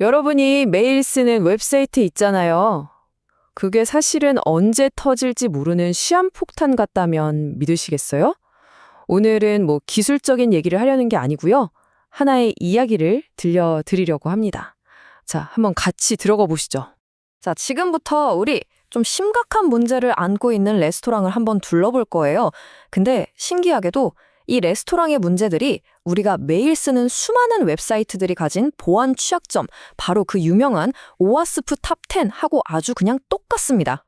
여러분이 매일 쓰는 웹사이트 있잖아요. 그게 사실은 언제 터질지 모르는 시한폭탄 같다면 믿으시겠어요? 오늘은 기술적인 얘기를 하려는 게 아니고요. 하나의 이야기를 들려드리려고 합니다. 자, 한번 같이 들어가 보시죠. 자, 지금부터 우리 좀 심각한 문제를 안고 있는 레스토랑을 한번 둘러볼 거예요. 근데 신기하게도 이 레스토랑의 문제들이 우리가 매일 쓰는 수많은 웹사이트들이 가진 보안 취약점, 바로 그 유명한 오와스프 탑10하고 아주 그냥 똑같습니다.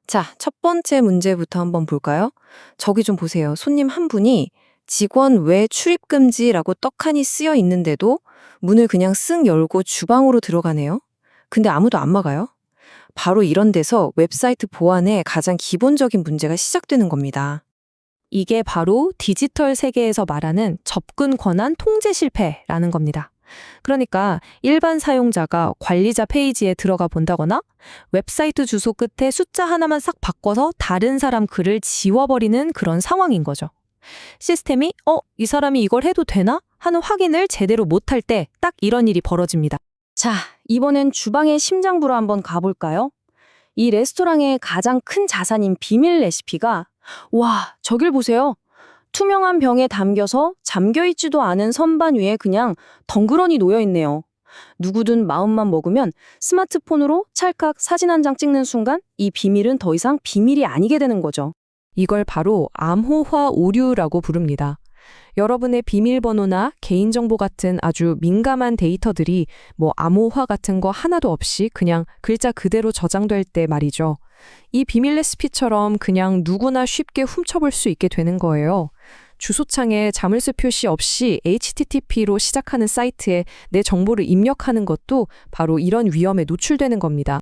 자, 첫 번째 문제부터 한번 볼까요? 저기 좀 보세요. 손님 한 분이 직원 외 출입 금지라고 떡하니 쓰여 있는데도 문을 그냥 쓱 열고 주방으로 들어가네요. 근데 아무도 안 막아요. 바로 이런 데서 웹사이트 보안의 가장 기본적인 문제가 시작되는 겁니다. 이게 바로 디지털 세계에서 말하는 접근 권한 통제 실패라는 겁니다. 그러니까 일반 사용자가 관리자 페이지에 들어가 본다거나 웹사이트 주소 끝에 숫자 하나만 싹 바꿔서 다른 사람 글을 지워버리는 그런 상황인 거죠. 시스템이 이 사람이 이걸 해도 되나? 하는 확인을 제대로 못할 때 딱 이런 일이 벌어집니다. 자, 이번엔 주방의 심장부로 한번 가볼까요? 이 레스토랑의 가장 큰 자산인 비밀 레시피가 저길 보세요. 투명한 병에 담겨서 잠겨있지도 않은 선반 위에 그냥 덩그러니 놓여있네요. 누구든 마음만 먹으면 스마트폰으로 찰칵 사진 한 장 찍는 순간 이 비밀은 더 이상 비밀이 아니게 되는 거죠. 이걸 바로 암호화 오류라고 부릅니다. 여러분의 비밀번호나 개인정보 같은 아주 민감한 데이터들이 암호화 같은 거 하나도 없이 그냥 글자 그대로 저장될 때 말이죠. 이 비밀 레시피처럼 그냥 누구나 쉽게 훔쳐볼 수 있게 되는 거예요. 주소창에 자물쇠 표시 없이 HTTP로 시작하는 사이트에 내 정보를 입력하는 것도 바로 이런 위험에 노출되는 겁니다.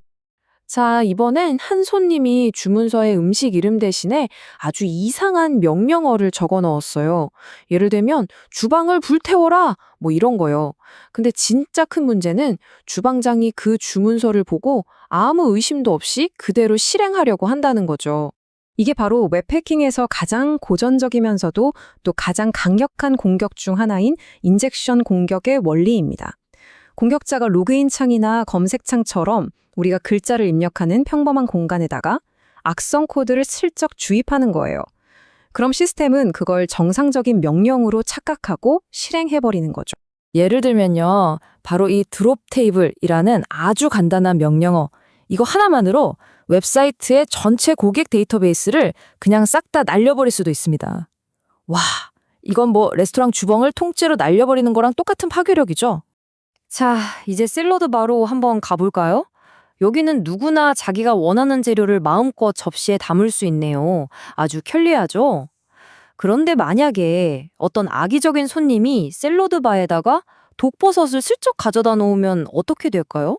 자, 이번엔 한 손님이 주문서에 음식 이름 대신에 아주 이상한 명령어를 적어 넣었어요. 예를 들면 주방을 불태워라 이런 거요. 근데 진짜 큰 문제는 주방장이 그 주문서를 보고 아무 의심도 없이 그대로 실행하려고 한다는 거죠. 이게 바로 웹해킹에서 가장 고전적이면서도 또 가장 강력한 공격 중 하나인 인젝션 공격의 원리입니다. 공격자가 로그인 창이나 검색창처럼 우리가 글자를 입력하는 평범한 공간에다가 악성 코드를 슬쩍 주입하는 거예요. 그럼 시스템은 그걸 정상적인 명령으로 착각하고 실행해버리는 거죠. 예를 들면요, 바로 이 드롭 테이블이라는 아주 간단한 명령어, 이거 하나만으로 웹사이트의 전체 고객 데이터베이스를 그냥 싹 다 날려버릴 수도 있습니다. 이건 레스토랑 주방을 통째로 날려버리는 거랑 똑같은 파괴력이죠. 자, 이제 샐러드 바로 한번 가볼까요? 여기는 누구나 자기가 원하는 재료를 마음껏 접시에 담을 수 있네요. 아주 편리하죠? 그런데 만약에 어떤 악의적인 손님이 샐러드 바에다가 독버섯을 슬쩍 가져다 놓으면 어떻게 될까요?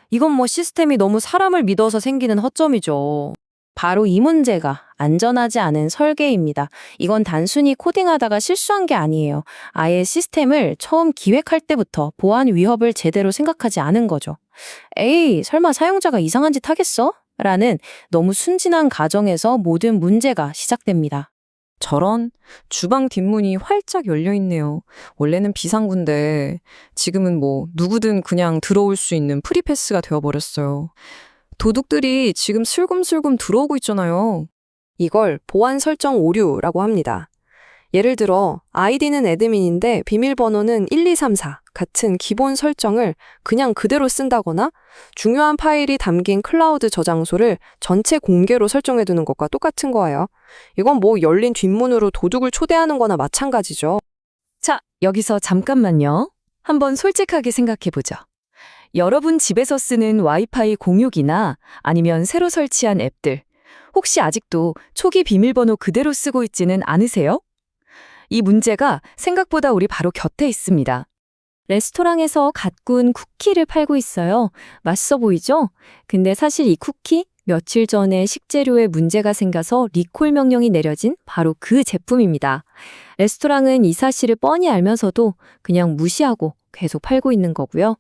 이건 시스템이 너무 사람을 믿어서 생기는 허점이죠. 바로 이 문제가 안전하지 않은 설계입니다. 이건 단순히 코딩하다가 실수한 게 아니에요. 아예 시스템을 처음 기획할 때부터 보안 위협을 제대로 생각하지 않은 거죠. 에이, 설마 사용자가 이상한 짓 하겠어? 라는 너무 순진한 가정에서 모든 문제가 시작됩니다. 저런, 주방 뒷문이 활짝 열려있네요. 원래는 비상구인데 지금은 누구든 그냥 들어올 수 있는 프리패스가 되어버렸어요. 도둑들이 지금 슬금슬금 들어오고 있잖아요. 이걸 보안 설정 오류라고 합니다. 예를 들어 아이디는 애드민인데 비밀번호는 1234 같은 기본 설정을 그냥 그대로 쓴다거나 중요한 파일이 담긴 클라우드 저장소를 전체 공개로 설정해두는 것과 똑같은 거예요. 이건 열린 뒷문으로 도둑을 초대하는 거나 마찬가지죠. 자, 여기서 잠깐만요. 한번 솔직하게 생각해보죠. 여러분 집에서 쓰는 와이파이 공유기나 아니면 새로 설치한 앱들, 혹시 아직도 초기 비밀번호 그대로 쓰고 있지는 않으세요? 이 문제가 생각보다 우리 바로 곁에 있습니다. 레스토랑에서 갓 구운 쿠키를 팔고 있어요. 맛있어 보이죠? 근데 사실 이 쿠키 며칠 전에 식재료에 문제가 생겨서 리콜 명령이 내려진 바로 그 제품입니다. 레스토랑은 이 사실을 뻔히 알면서도 그냥 무시하고 계속 팔고 있는 거고요.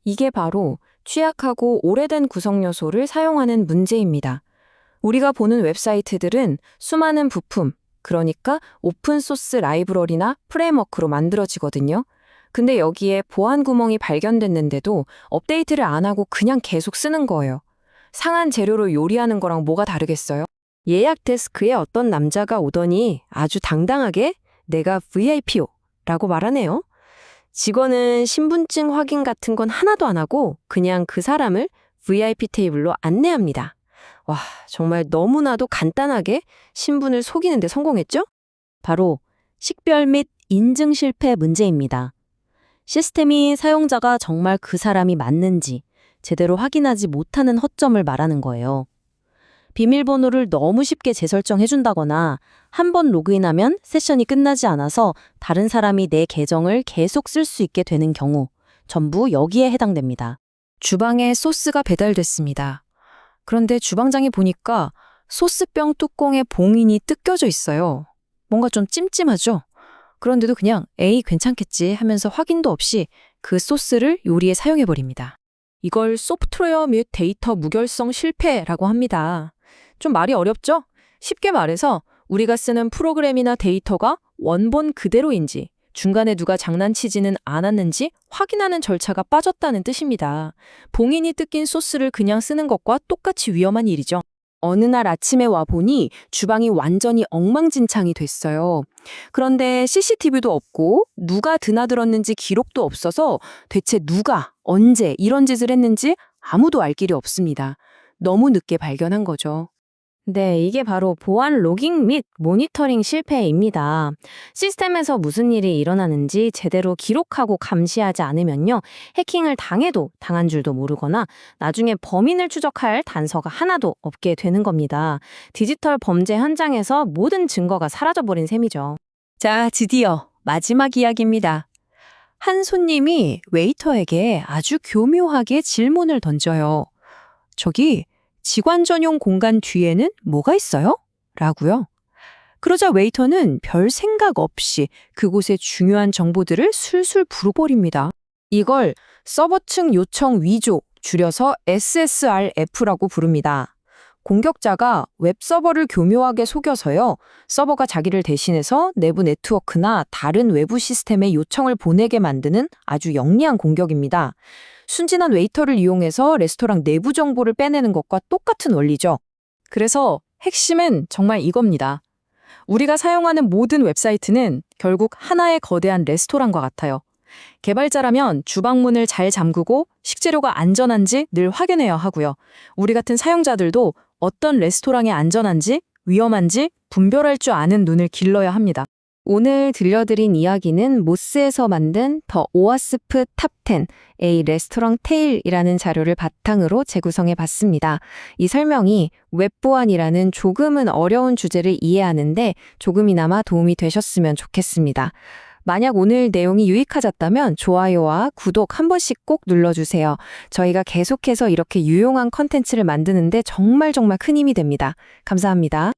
이게 바로 취약하고 오래된 구성 요소를 사용하는 문제입니다. 우리가 보는 웹사이트들은 수많은 부품, 그러니까 오픈소스 라이브러리나 프레임워크로 만들어지거든요. 근데 여기에 보안 구멍이 발견됐는데도 업데이트를 안 하고 그냥 계속 쓰는 거예요. 상한 재료로 요리하는 거랑 뭐가 다르겠어요? 예약 데스크에 어떤 남자가 오더니 아주 당당하게 내가 VIP요 라고 말하네요. 직원은 신분증 확인 같은 건 하나도 안 하고 그냥 그 사람을 VIP 테이블로 안내합니다. 와, 정말 너무나도 간단하게 신분을 속이는데 성공했죠? 바로 식별 및 인증 실패 문제입니다. 시스템이 사용자가 정말 그 사람이 맞는지 제대로 확인하지 못하는 허점을 말하는 거예요. 비밀번호를 너무 쉽게 재설정해준다거나 한 번 로그인하면 세션이 끝나지 않아서 다른 사람이 내 계정을 계속 쓸 수 있게 되는 경우 전부 여기에 해당됩니다. 주방에 소스가 배달됐습니다. 그런데 주방장이 보니까 소스병 뚜껑에 봉인이 뜯겨져 있어요. 뭔가 좀 찜찜하죠? 그런데도 그냥 에이 괜찮겠지 하면서 확인도 없이 그 소스를 요리에 사용해버립니다. 이걸 소프트웨어 및 데이터 무결성 실패라고 합니다. 좀 말이 어렵죠? 쉽게 말해서 우리가 쓰는 프로그램이나 데이터가 원본 그대로인지 중간에 누가 장난치지는 않았는지 확인하는 절차가 빠졌다는 뜻입니다. 봉인이 뜯긴 소스를 그냥 쓰는 것과 똑같이 위험한 일이죠. 어느 날 아침에 와보니 주방이 완전히 엉망진창이 됐어요. 그런데 CCTV도 없고 누가 드나들었는지 기록도 없어서 대체 누가, 언제 이런 짓을 했는지 아무도 알 길이 없습니다. 너무 늦게 발견한 거죠. 네, 이게 바로 보안 로깅 및 모니터링 실패입니다. 시스템에서 무슨 일이 일어나는지 제대로 기록하고 감시하지 않으면요, 해킹을 당해도 당한 줄도 모르거나 나중에 범인을 추적할 단서가 하나도 없게 되는 겁니다. 디지털 범죄 현장에서 모든 증거가 사라져버린 셈이죠. 자, 드디어 마지막 이야기입니다. 한 손님이 웨이터에게 아주 교묘하게 질문을 던져요. 저기 직원 전용 공간 뒤에는 뭐가 있어요? 라고요. 그러자 웨이터는 별 생각 없이 그곳의 중요한 정보들을 술술 불어버립니다. 이걸 서버층 요청 위조, 줄여서 SSRF라고 부릅니다. 공격자가 웹서버를 교묘하게 속여서요, 서버가 자기를 대신해서 내부 네트워크나 다른 외부 시스템에 요청을 보내게 만드는 아주 영리한 공격입니다. 순진한 웨이터를 이용해서 레스토랑 내부 정보를 빼내는 것과 똑같은 원리죠. 그래서 핵심은 정말 이겁니다. 우리가 사용하는 모든 웹사이트는 결국 하나의 거대한 레스토랑과 같아요. 개발자라면 주방문을 잘 잠그고 식재료가 안전한지 늘 확인해야 하고요. 우리 같은 사용자들도 어떤 레스토랑이 안전한지, 위험한지 분별할 줄 아는 눈을 길러야 합니다. 오늘 들려드린 이야기는 모스에서 만든 더 오아스프 탑10, A 레스토랑 테일이라는 자료를 바탕으로 재구성해 봤습니다. 이 설명이 웹보안이라는 조금은 어려운 주제를 이해하는데 조금이나마 도움이 되셨으면 좋겠습니다. 만약 오늘 내용이 유익하셨다면 좋아요와 구독 한 번씩 꼭 눌러주세요. 저희가 계속해서 이렇게 유용한 컨텐츠를 만드는데 정말 큰 힘이 됩니다. 감사합니다.